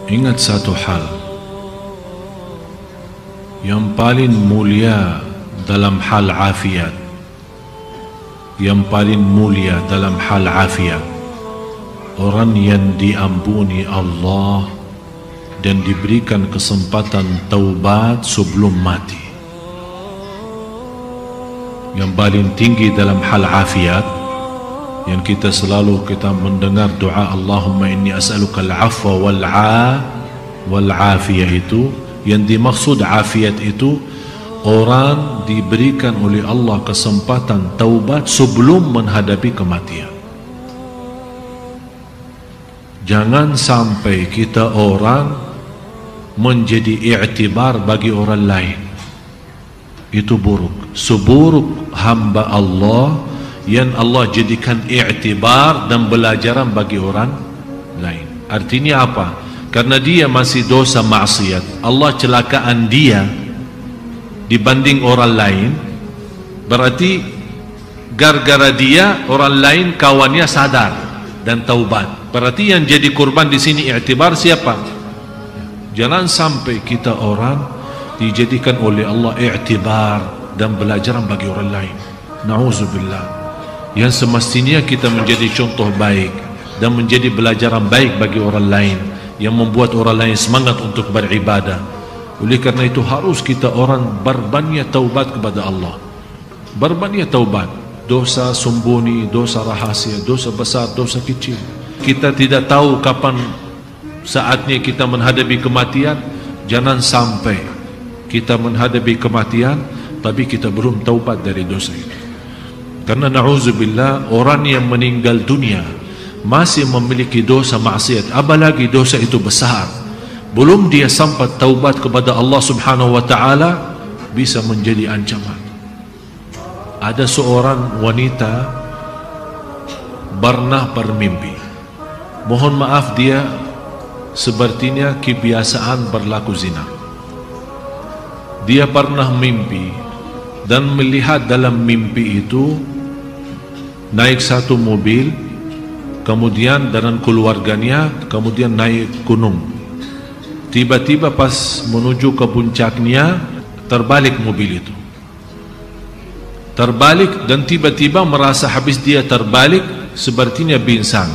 Ingat satu hal, yang paling mulia dalam hal afiat, yang paling mulia dalam hal afiat, orang yang diampuni Allah dan diberikan kesempatan taubat sebelum mati. Yang paling tinggi dalam hal afiat, yang kita selalu mendengar doa Allahumma inni as'aluka al-afwa wal-afiyah, itu yang dimaksud afiat itu orang diberikan oleh Allah kesempatan taubat sebelum menghadapi kematian. Jangan sampai kita orang menjadi i'tibar bagi orang lain. Itu buruk. Seburuk hamba Allah yang Allah jadikan i'tibar dan belajaran bagi orang lain. Artinya apa? Karena dia masih dosa maksiat, Allah celakaan dia dibanding orang lain. Berarti gara-gara dia orang lain kawannya sadar dan taubat. Berarti yang jadi korban di sini i'tibar siapa? Jangan sampai kita orang dijadikan oleh Allah i'tibar dan belajaran bagi orang lain. Na'udzubillah. Yang semestinya kita menjadi contoh baik dan menjadi belajaran baik bagi orang lain, yang membuat orang lain semangat untuk beribadah. Oleh karena itu harus kita orang berbanyak taubat kepada Allah. Berbanyak taubat. Dosa sembunyi, dosa rahasia, dosa besar, dosa kecil. Kita tidak tahu kapan saatnya kita menghadapi kematian. Jangan sampai kita menghadapi kematian tapi kita belum taubat dari dosa itu. Karena na'udzubillah, orang yang meninggal dunia masih memiliki dosa maksiat, apalagi dosa itu besar, belum dia sampai taubat kepada Allah subhanahu wa ta'ala, bisa menjadi ancaman. Ada seorang wanita pernah bermimpi. Mohon maaf, dia sepertinya kebiasaan berlaku zina. Dia pernah mimpi dan melihat dalam mimpi itu naik satu mobil, kemudian dengan keluarganya, kemudian naik gunung. Tiba-tiba pas menuju ke puncaknya, terbalik mobil itu. Terbalik dan tiba-tiba merasa habis dia terbalik, sepertinya pingsan.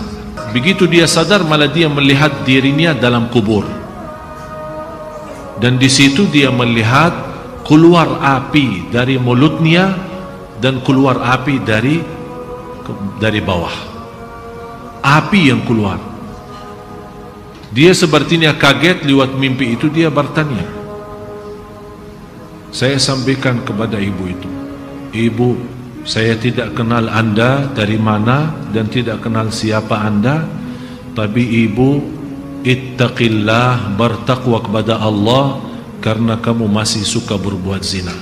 Begitu dia sadar, malah dia melihat dirinya dalam kubur. Dan di situ dia melihat keluar api dari mulutnya dan keluar api dari bawah. Api yang keluar. Dia sepertinya kaget lewat mimpi itu. Dia bertanya. Saya sampaikan kepada ibu itu, ibu, saya tidak kenal anda dari mana dan tidak kenal siapa anda, tapi ibu ittaqillah, bertakwa kepada Allah, karena kamu masih suka berbuat zina.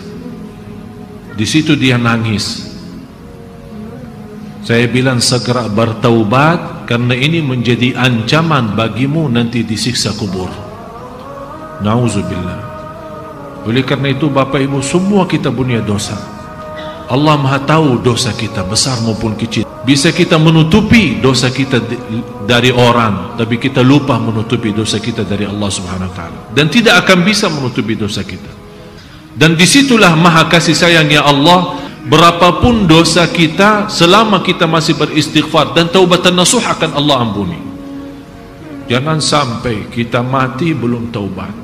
Di situ dia nangis. Saya bilang segera bertaubat, karena ini menjadi ancaman bagimu nanti disiksa kubur. Na'udzubillah. Oleh karena itu Bapak Ibu, semua kita punya dosa. Allah Maha tahu dosa kita besar maupun kecil. Bisa kita menutupi dosa kita dari orang, tapi kita lupa menutupi dosa kita dari Allah Subhanahu wa taala, dan tidak akan bisa menutupi dosa kita. Dan disitulah maha kasih sayangnya Allah. Berapapun dosa kita, selama kita masih beristighfar dan taubatan nasuh, akan Allah ampuni. Jangan sampai kita mati belum taubat.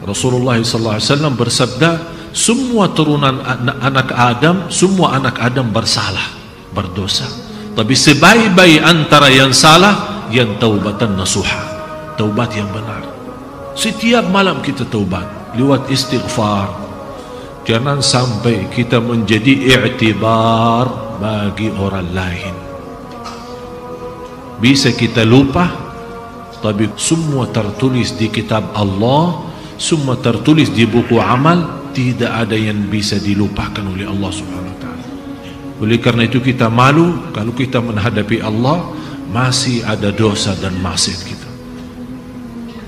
Rasulullah SAW bersabda, semua turunan anak Adam, semua anak Adam bersalah, berdosa. Tapi sebaik-baik antara yang salah, yang taubatan nasuha, taubat yang benar. Setiap malam kita taubat lewat istighfar. Jangan sampai kita menjadi i'tibar bagi orang lain. Bisa kita lupa, tapi semua tertulis di kitab Allah, semua tertulis di buku amal. Tidak ada yang bisa dilupakan oleh Allah Subhanahu wa taala. Oleh karena itu kita malu kalau kita menghadapi Allah masih ada dosa dan maksiat kita.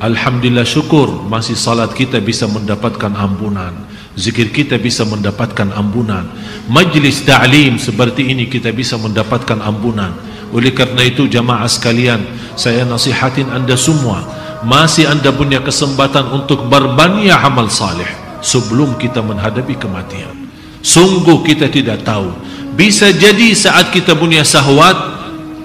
Alhamdulillah, syukur masih salat kita bisa mendapatkan ampunan, zikir kita bisa mendapatkan ampunan, majlis ta'lim seperti ini kita bisa mendapatkan ampunan. Oleh karena itu jamaah sekalian, saya nasihatin anda semua, masih anda punya kesempatan untuk berbanyak amal salih sebelum kita menghadapi kematian. Sungguh kita tidak tahu, bisa jadi saat kita punya syahwat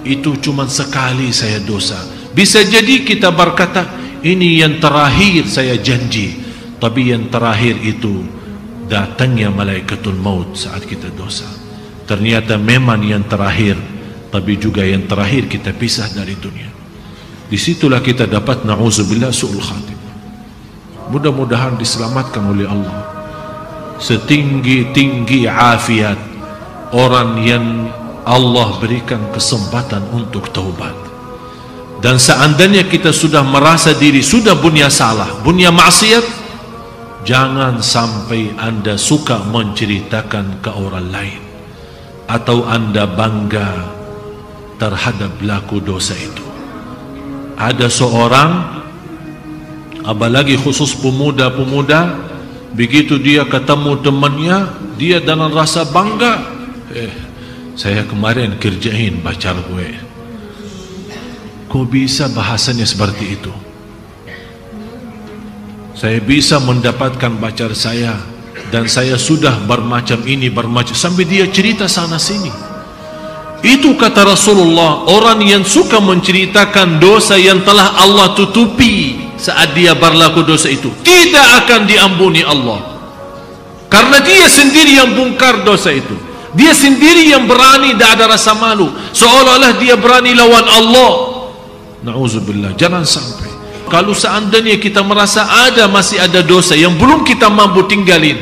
itu cuma sekali saya dosa, bisa jadi kita berkata ini yang terakhir saya janji, tapi yang terakhir itu datangnya malaikatul maut saat kita dosa. Ternyata memang yang terakhir, tapi juga yang terakhir kita pisah dari dunia. Disitulah kita dapat na'udzubillah su'ul khatimah. Mudah-mudahan diselamatkan oleh Allah. Setinggi-tinggi afiat orang yang Allah berikan kesempatan untuk taubat. Dan seandainya kita sudah merasa diri sudah punya salah, punya maksiat, jangan sampai anda suka menceritakan ke orang lain atau anda bangga terhadap pelaku dosa itu. Ada seorang, apalagi khusus pemuda-pemuda, begitu dia ketemu temannya, dia dengan rasa bangga, saya kemarin kerjain pacar gue. Kok bisa bahasanya seperti itu? Saya bisa mendapatkan pacar saya, dan saya sudah bermacam ini bermacam, sampai dia cerita sana sini. Itu kata Rasulullah, orang yang suka menceritakan dosa yang telah Allah tutupi saat dia berlaku dosa itu tidak akan diampuni Allah, karena dia sendiri yang bongkar dosa itu, dia sendiri yang berani, tidak ada rasa malu, seolah-olah dia berani lawan Allah. Na'udzubillah, jangan sampai. Kalau seandainya kita merasa masih ada dosa yang belum kita mampu tinggalin,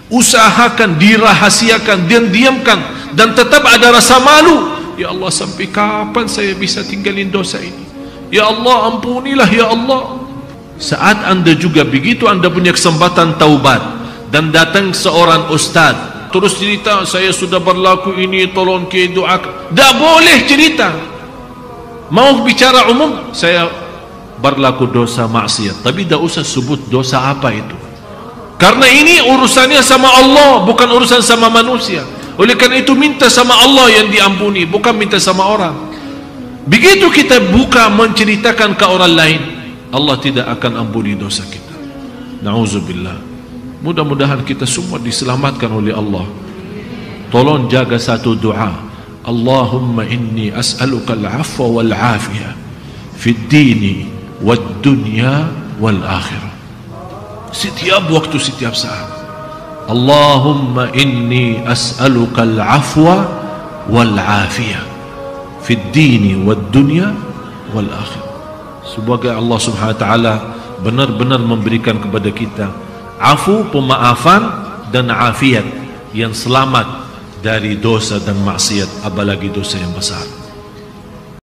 usahakan dirahasiakan dan diamkan, dan tetap ada rasa malu. Ya Allah, sampai kapan saya bisa tinggalin dosa ini? Ya Allah, ampunilah ya Allah. Saat anda juga begitu, anda punya kesempatan taubat dan datang seorang ustaz terus cerita, saya sudah berlaku ini, tolong ke doa. Tak boleh cerita. Mau bicara umum, saya berlaku dosa maksiat, tapi tak usah sebut dosa apa itu, karena ini urusannya sama Allah, bukan urusan sama manusia. Oleh karena itu minta sama Allah yang diampuni, bukan minta sama orang. Begitu kita buka menceritakan ke orang lain, Allah tidak akan ampuni dosa kita. Na'udzubillah. Mudah-mudahan kita semua diselamatkan oleh Allah. Tolong jaga satu doa, Allahumma inni as'aluka al-afwa wal-afiyah fid dini wad dunya wal akhirah. Setiap waktu, setiap saat, Allahumma inni as'aluka al-afwa wal afiyah fid dini wad dunya wal akhirah. Semoga Allah Subhanahu wa taala benar-benar memberikan kepada kita afu, pemaafan, dan afiat yang selamat dari dosa dan maksiat, apalagi dosa yang besar.